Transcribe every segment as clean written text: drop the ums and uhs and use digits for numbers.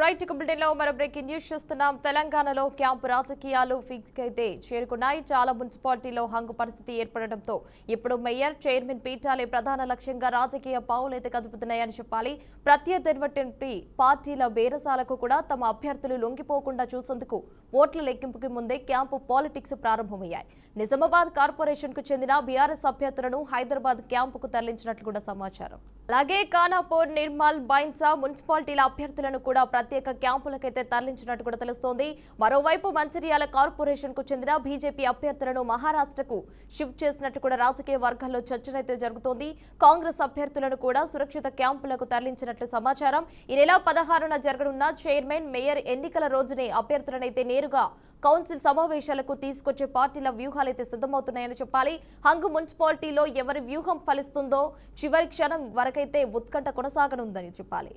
Right bulletin లో మరో breaking news చూస్తున్నాం. తెలంగాణలో క్యాంపు రాజకీయాలు ఫిక్స్ అయితే చేరుకున్నాయి. చాలా మున్సిపాలిటీలో హంగు పరిస్థితి ఏర్పడడంతో ఇప్పుడు మేయర్, చైర్మన్ పీఠాలే ప్రధాన లక్ష్యంగా రాజకీయ పావులైతే కదుపుతున్నాయని చెప్పాలి. ప్రత్యర్థి పార్టీల బేరసాలకు కూడా తమ అభ్యర్థులు లొంగిపోకుండా చూసేందుకు ఓట్ల లెక్కింపుకి ముందే క్యాంపు పాలిటిక్స్ ప్రారంభమయ్యాయి. నిజామాబాద్ కార్పొరేషన్ కు చెందిన బీఆర్ఎస్ అభ్యర్థులను హైదరాబాద్ క్యాంపుకు తరలించినట్లు కూడా సమాచారం. అలాగే ఖానాపూర్, నిర్మల్, బైన్సా మున్సిపాలిటీల అభ్యర్థులను కూడా ప్రత్యేక క్యాంపులకైతే తరలించినట్టు కూడా తెలుస్తోంది. మరోవైపు మంచిర్యాల కార్పొరేషన్ కు చెందిన బీజేపీ అభ్యర్థులను మహారాష్ట్రకు షిఫ్ట్ చేసినట్టు కూడా రాజకీయ వర్గాల్లో చర్చనైతే జరుగుతోంది. కాంగ్రెస్ అభ్యర్థులను కూడా సురక్షిత క్యాంపులకు తరలించినట్లు సమాచారం. ఈ నెల 16న జరగనున్న చైర్మన్, మేయర్ ఎన్నికల రోజునే అభ్యర్థులనైతే నేరుగా కౌన్సిల్ సమావేశాలకు తీసుకొచ్చే పార్టీల వ్యూహాలైతే సిద్ధమవుతున్నాయని చెప్పాలి. హంగు మున్సిపాలిటీలో ఎవరి వ్యూహం ఫలిస్తుందో చివరి క్షణం వరకైతే ఉత్కంఠ కొనసాగనుందని చెప్పాలి.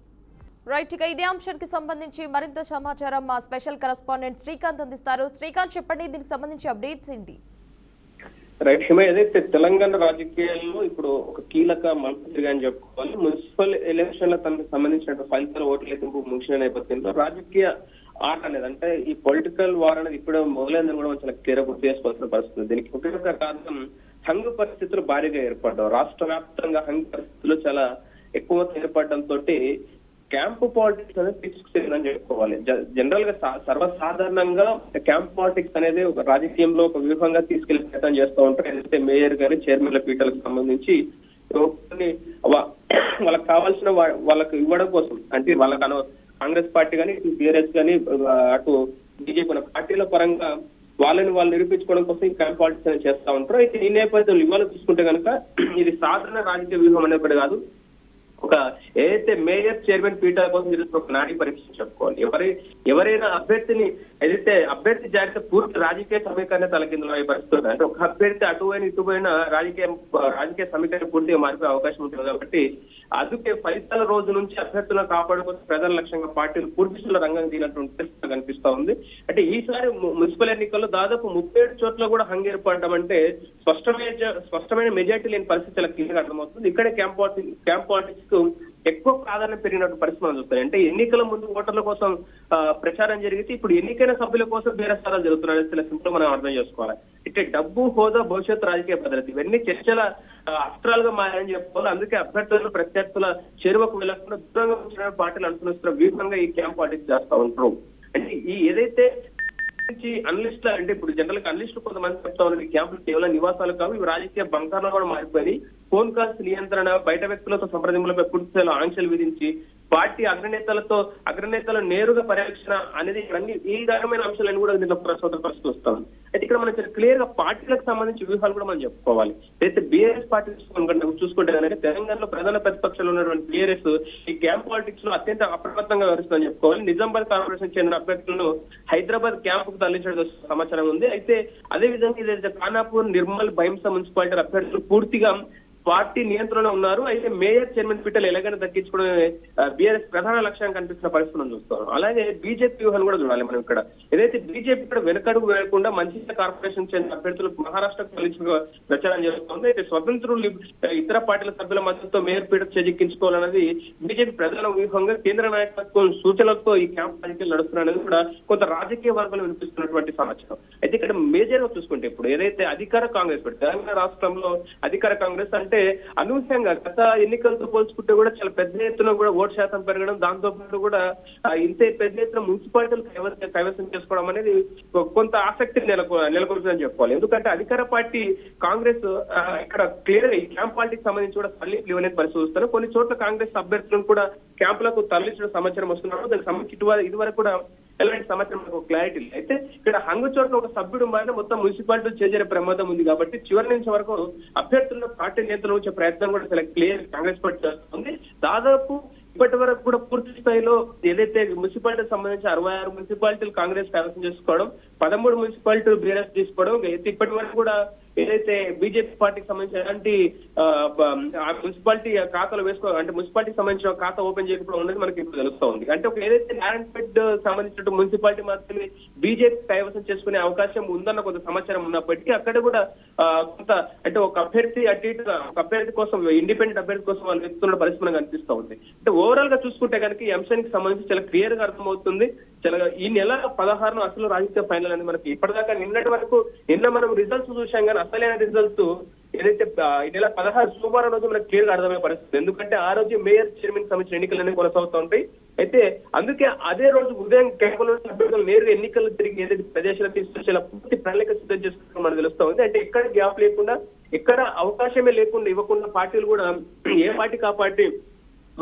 రైట్, ఇక ఇదే అంశానికి సంబంధించి మరింత సమాచారం మా స్పెషల్ కరెస్పాండెంట్ శ్రీకాంత్ అందిస్తారు. శ్రీకాంత్, చెప్పండి, దీనికి సంబంధించి అప్డేట్స్ ఏంటి? రైట్ హిమ, ఏదైతే తెలంగాణ రాజకీయాల్లో ఇప్పుడు ఒక కీలక మంత్రిగా అని చెప్పుకోవాలి. మున్సిపల్ ఎలక్షన్లకు సంబంధించిన ఫలితాల ఓట్ల లెక్కింపు ముగిసిన నేపథ్యంలో రాజకీయ ఆట అనేది, అంటే ఈ పొలిటికల్ వార్ అనేది ఇప్పుడు మొదలైందని కూడా చాలా క్లియర్ గా గుర్తు చేసుకోవాల్సిన పరిస్థితి. దీనికి ఒక కారణం హంగు పరిస్థితులు భారీగా ఏర్పడడం. రాష్ట్ర వ్యాప్తంగా హంగు పరిస్థితులు చాలా ఎక్కువ ఏర్పడడంతో క్యాంపు పాలిటిక్స్ అనేది ఫిక్స్ అని చెప్పుకోవాలి. జనరల్ గా సర్వసాధారణంగా క్యాంప్ పాలిటిక్స్ అనేది ఒక రాజకీయంలో ఒక వ్యూహంగా తీసుకెళ్లే ప్రయత్నం చేస్తూ ఉంటారు. ఏదైతే మేయర్ గాని, చైర్మన్ల పీఠాలకు సంబంధించి వాళ్ళకి కావాల్సిన వాళ్ళకి ఇవ్వడం కోసం, అంటే వాళ్ళకు కాంగ్రెస్ పార్టీ కానీ, ఇటు బీఆర్ఎస్ కానీ, అటు బీజేపీ పార్టీల పరంగా వాళ్ళని వాళ్ళు నిరూపించుకోవడం కోసం ఈ క్యాంప్ పాలిటిక్స్ అనేది చేస్తా ఉంటారు. అయితే ఈ నేపథ్యంలో ఇవాళ చూసుకుంటే కనుక ఇది సాధారణ రాజకీయ వ్యూహం అనేప్పటి కాదు, ఒక ఏదైతే మేయర్, చైర్మన్ పీఠాల కోసం జరుగుతున్న ఒక నాడీ పరీక్ష చెప్పుకోవాలి. ఎవరైనా అభ్యర్థి జాగ్రత్త పూర్తి రాజకీయ సమీకరణ తలకిందులో పరిస్థితుంది. అంటే ఒక అభ్యర్థి అటు అయినా ఇటు పోయినా రాజకీయ సమీకరణ పూర్తిగా మారిపోయే అవకాశం ఉంటుంది. కాబట్టి అందుకే ఫలితాల రోజు నుంచి అభ్యర్థులను కాపాడుకోసం ప్రధాన లక్ష్యంగా పార్టీలు పూర్తిలో రంగం దిగినట్టు కనిపిస్తా ఉంది. అంటే ఈసారి మున్సిపల్ ఎన్నికల్లో దాదాపు 37 చోట్ల కూడా హంగు ఏర్పడడం అంటే స్పష్టమైన మెజార్టీ లేని పరిస్థితి చాలా క్లియర్గా అర్థమవుతుంది. ఇక్కడే క్యాంప్ పాలిటిక్స్ ఎక్కువ ప్రాధాన్యం పెరిగినట్టు పరిస్థితి మనం చూస్తాయి. అంటే ఎన్నికల ముందు ఓటర్ల కోసం ప్రచారం జరిగితే ఇప్పుడు ఎన్నికైన సభ్యుల కోసం బేరసారాలు జరుగుతున్నాయి. చాలా సింపుల్ మనం అర్థం చేసుకోవాలి. అంటే డబ్బు, హోదా, భవిష్యత్తు, రాజకీయ భద్రత ఇవన్నీ చర్చల అస్త్రాలుగా మారని చెప్పుకోవాలి. అందుకే అభ్యర్థులు, ప్రత్యర్థుల చేరువకు వెళ్లకుండా దూరంగా వచ్చిన పార్టీలు అనుసరిస్తున్న వ్యూహంగా ఈ క్యాంప్ పాలిటిక్స్ చేస్తా ఉంటారు. అంటే ఈ ఏదైతే అనలిస్ట్, అంటే ఇప్పుడు జనరల్ గా అనలిస్టులు కొంతమంది చెప్తా ఉన్నారు, క్యాంపులు కేవలం నివాసాలు కావు, ఇవి రాజకీయ బంకర్లు కూడా మారిపోయి ఫోన్ కాల్స్ నియంత్రణ, బయట వ్యక్తులతో సంప్రదింపులపై పూర్తి ఆంక్షలు విధించి పార్టీ అగ్రనేతల నేరుగా పర్యవేక్షణ అనేది ఈ రకమైన అంశాలను కూడా దీంట్లో పరిస్థితి వస్తాం. అయితే ఇక్కడ మనం క్లియర్ గా పార్టీలకు సంబంధించి వ్యూహాలు కూడా మనం చెప్పుకోవాలి. అయితే బీఆర్ఎస్ పార్టీ చూసుకుంటే కనుక తెలంగాణలో ప్రధాన ప్రతిపక్షాలు ఉన్నటువంటి బీఆర్ఎస్ ఈ క్యాంప్ పాలిటిక్స్ లో అత్యంత అప్రమత్తంగా వ్యవహరిస్తుందని చెప్పుకోవాలి. నిజామాబాద్ కార్పొరేషన్ చెందిన అభ్యర్థులను హైదరాబాద్ క్యాంపుకు తరలించడం సమాచారం ఉంది. అయితే అదే విధంగా ఇదైతే ఖానాపూర్, నిర్మల్, బైంసా మున్సిపాలిటీ అభ్యర్థులు పూర్తిగా పార్టీ నియంత్రణలో ఉన్నారు. అయితే మేయర్, చైర్మన్ పీఠాలు ఎలాగైనా దక్కించుకోవడమే బీఆర్ఎస్ ప్రధాన లక్ష్యం కనిపిస్తున్న పరిస్థితి మనం చూస్తాం. అలాగే బీజేపీ వ్యూహాన్ని కూడా చూడాలి మనం ఇక్కడ. ఏదైతే బీజేపీ ఇక్కడ వెనకడుగు వేయకుండా మంచిర్యాల కార్పొరేషన్ చెందిన అభ్యర్థులకు మహారాష్ట్రకు తరలించిన ప్రచారం చేస్తుంది. అయితే స్వతంత్రులు ఇతర పార్టీల సభ్యుల మద్దతుతో మేయర్ పీఠ చేజిక్కించుకోవాలన్నది బీజేపీ ప్రధాన వ్యూహంగా కేంద్ర నాయకత్వం సూచనలతో ఈ క్యాంప్ రాజకీయాలు నడుస్తున్నది కూడా కొంత రాజకీయ వర్గాలు వినిపిస్తున్నటువంటి సమాచారం. అయితే ఇక్కడ మేజర్ గా చూసుకుంటే ఇప్పుడు ఏదైతే అధికార కాంగ్రెస్ తెలంగాణ రాష్ట్రంలో అధికార కాంగ్రెస్ అంటే అనూహ్యంగా గత ఎన్నికలతో పోల్చుకుంటే కూడా చాలా పెద్ద ఎత్తున కూడా ఓటు శాతం పెరగడం, దాంతో పాటు కూడా ఇంతే పెద్ద ఎత్తున మున్సిపాలిటీలు కైవసం చేసుకోవడం అనేది కొంత ఆసక్తిని నెలకొల్పిందని చెప్పుకోవాలి. ఎందుకంటే అధికార పార్టీ కాంగ్రెస్ ఇక్కడ క్లియర్ గా ఈ క్యాంప్ పార్టీకి సంబంధించి కూడా తరలింపు అనేది పరిశోధిస్తారు. కొన్ని చోట్ల కాంగ్రెస్ అభ్యర్థులను కూడా క్యాంపులకు తరలించిన సమాచారం వస్తున్నారు. దానికి సంబంధించి ఇదివరకు కూడా ఎలాంటి సమాచారం మనకు క్లారిటీ లేదు. అయితే ఇక్కడ హంగు చోట్ల ఒక సభ్యుడు మారిన మొత్తం మున్సిపాలిటీలు చేజరే ప్రమాదం ఉంది. కాబట్టి చివరి నుంచి వరకు అభ్యర్థులను పార్టీ నియంత్రణ వచ్చే ప్రయత్నం కూడా చాలా క్లియర్ కాంగ్రెస్ పార్టీ చేస్తుంది. దాదాపు ఇప్పటి వరకు కూడా పూర్తి స్థాయిలో ఏదైతే మున్సిపాలిటీకి సంబంధించి 66 మున్సిపాలిటీలు కాంగ్రెస్ కైవసం చేసుకోవడం, 13 మున్సిపాలిటీలు బీఆర్ఎస్ తీసుకోవడం, అయితే ఇప్పటి వరకు కూడా ఏదైతే బీజేపీ పార్టీకి సంబంధించిన ఎలాంటి మున్సిపాలిటీ ఖాతాలో అంటే మున్సిపాలిటీకి సంబంధించిన ఖాతా ఓపెన్ చేయకుండా ఉన్నది మనకి ఇప్పుడు తెలుస్తా ఉంది. అంటే ఒక ఏదైతే నారాయణపేట్ సంబంధించిన మున్సిపాలిటీ మాత్రమే బీజేపీ కైవసం చేసుకునే అవకాశం ఉందన్న కొంత సమాచారం ఉన్నప్పటికీ అక్కడ కూడా కొంత అంటే ఒక అభ్యర్థి అటు ఇటుగా ఒక అభ్యర్థి కోసం ఇండిపెండెంట్ అభ్యర్థి కోసం వాళ్ళు వెతుకుతున్న పరిస్థితి మనకు కనిపిస్తూ ఉంది. అంటే ఓవరాల్ గా చూసుకుంటే కనుక ఈ అంశానికి సంబంధించి చాలా క్లియర్ గా అర్థమవుతుంది. చాలా ఈ నెల 16న అసలు రాజకీయ ఫైనల్ అనేది మనకి ఇప్పటిదాకా నిన్నటి వరకు మనం రిజల్ట్స్ చూసాం కానీ అసలైన రిజల్ట్స్ ఏదైతే ఈ నెల 16 సోమవారం రోజు మనకు క్లియర్ గా అర్థమయ్యే పరిస్థితి. ఎందుకంటే ఆ రోజు మేయర్ చైర్మన్ సంబంధించిన ఎన్నికలన్నీ కొనసాగుతూ ఉంటాయి. అయితే అందుకే అదే రోజు ఉదయం క్యాంపులో అభ్యర్థులు నేరుగా ఎన్నికలు తిరిగి ఏదైతే ప్రదేశాలకు తీసుకొచ్చేలా పూర్తి ప్రణాళిక సిద్ధం చేసుకుంటాం మనకు తెలుస్తా ఉంది. అంటే ఎక్కడ గ్యాప్ లేకుండా ఎక్కడ అవకాశమే లేకుండా ఇవ్వకుండా పార్టీలు కూడా ఏ పార్టీకి ఆ పార్టీ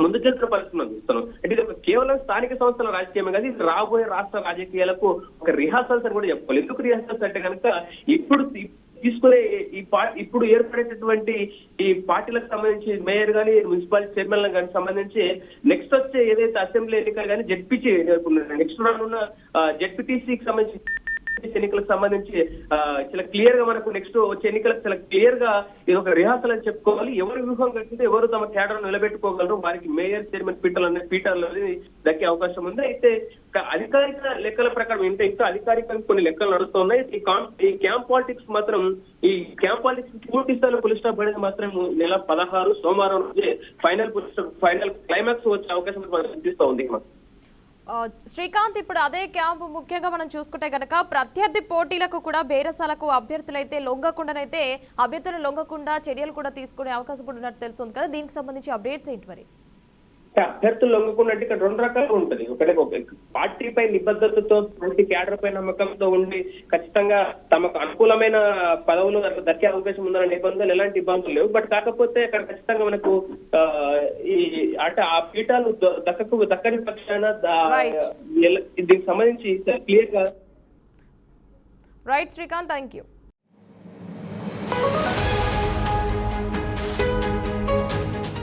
ముందుకెళ్తున్న పరిస్థితి మనం చూస్తున్నాం. అంటే ఇది కేవలం స్థానిక సంస్థల రాజకీయమే కాదు, ఇది రాబోయే రాష్ట్ర రాజకీయాలకు ఒక రిహార్సల్స్ అని కూడా చెప్పుకోవాలి. ఎందుకు రిహార్సల్స్ అంటే కనుక ఇప్పుడు తీసుకునే ఇప్పుడు ఏర్పడేటటువంటి ఈ పార్టీలకు సంబంధించి మేయర్ గానీ మున్సిపాలిటీ చైర్మన్ గానీ సంబంధించి నెక్స్ట్ వచ్చే ఏదైతే అసెంబ్లీ ఎన్నికలు కానీ జెడ్పీసీ నెక్స్ట్ రానున్న జెడ్పీటీసీకి సంబంధించి ఎన్నికలకు సంబంధించి చాలా క్లియర్ గా మనకు నెక్స్ట్ వచ్చే ఎన్నికలకు చాలా క్లియర్ గా ఇది ఒక రిహార్సల్ అని చెప్పుకోవాలి. ఎవరు వ్యూహం కట్టితే ఎవరు తమ కేడర్ నిలబెట్టుకోగలరు, వారికి మేయర్ చైర్మన్ పీఠాలు అనేది దక్కే అవకాశం ఉంది. అయితే అధికారిక లెక్కల ప్రకారం ఇంకా అధికారికంగా కొన్ని లెక్కలు నడుస్తున్నాయి. ఈ క్యాంప్ పాలిటిక్స్ మాత్రం ఈ క్యాంప్ పాలిటిక్స్ పూర్తి స్థాయిలో పులి స్టాప్ పడేది మాత్రం నెల 16 సోమవారం రోజే ఫైనల్ క్లైమాక్స్ వచ్చే అవకాశం మనకు కనిపిస్తూ ఉంది. శ్రీకాంత్, ఇప్పుడు అదే క్యాంపు ముఖ్యంగా మనం చూసుకుంటే కనుక ప్రత్యర్థి పోటీలకు కూడా బేరసాలకు అభ్యర్థులైతే అభ్యర్థులు లొంగకుండా చర్యలు కూడా తీసుకునే అవకాశం కూడా ఉన్నట్టు తెలుస్తుంది కదా, దీనికి సంబంధించి అప్డేట్స్ ఏంటి మరి? అభ్యర్థులు లొంగకున్నట్టు ఇక్కడ రెండు రకాలుగా ఉంటుంది. ఒకటి పార్టీపై నిబద్ధతతో పార్టీ క్యాడర్ పై నమ్మకంతో ఉండి ఖచ్చితంగా తమకు అనుకూలమైన పదవులు దక్కే అవకాశం ఉందన్న నిబంధనలు ఎలాంటి ఇబ్బందులు లేవు. బట్ కాకపోతే అక్కడ ఖచ్చితంగా మనకు ఈ అంటే ఆ పీఠాలు దక్కని పక్షాన దీనికి సంబంధించి క్లియర్ గా రైట్ శ్రీకాంత్, థ్యాంక్ యూ.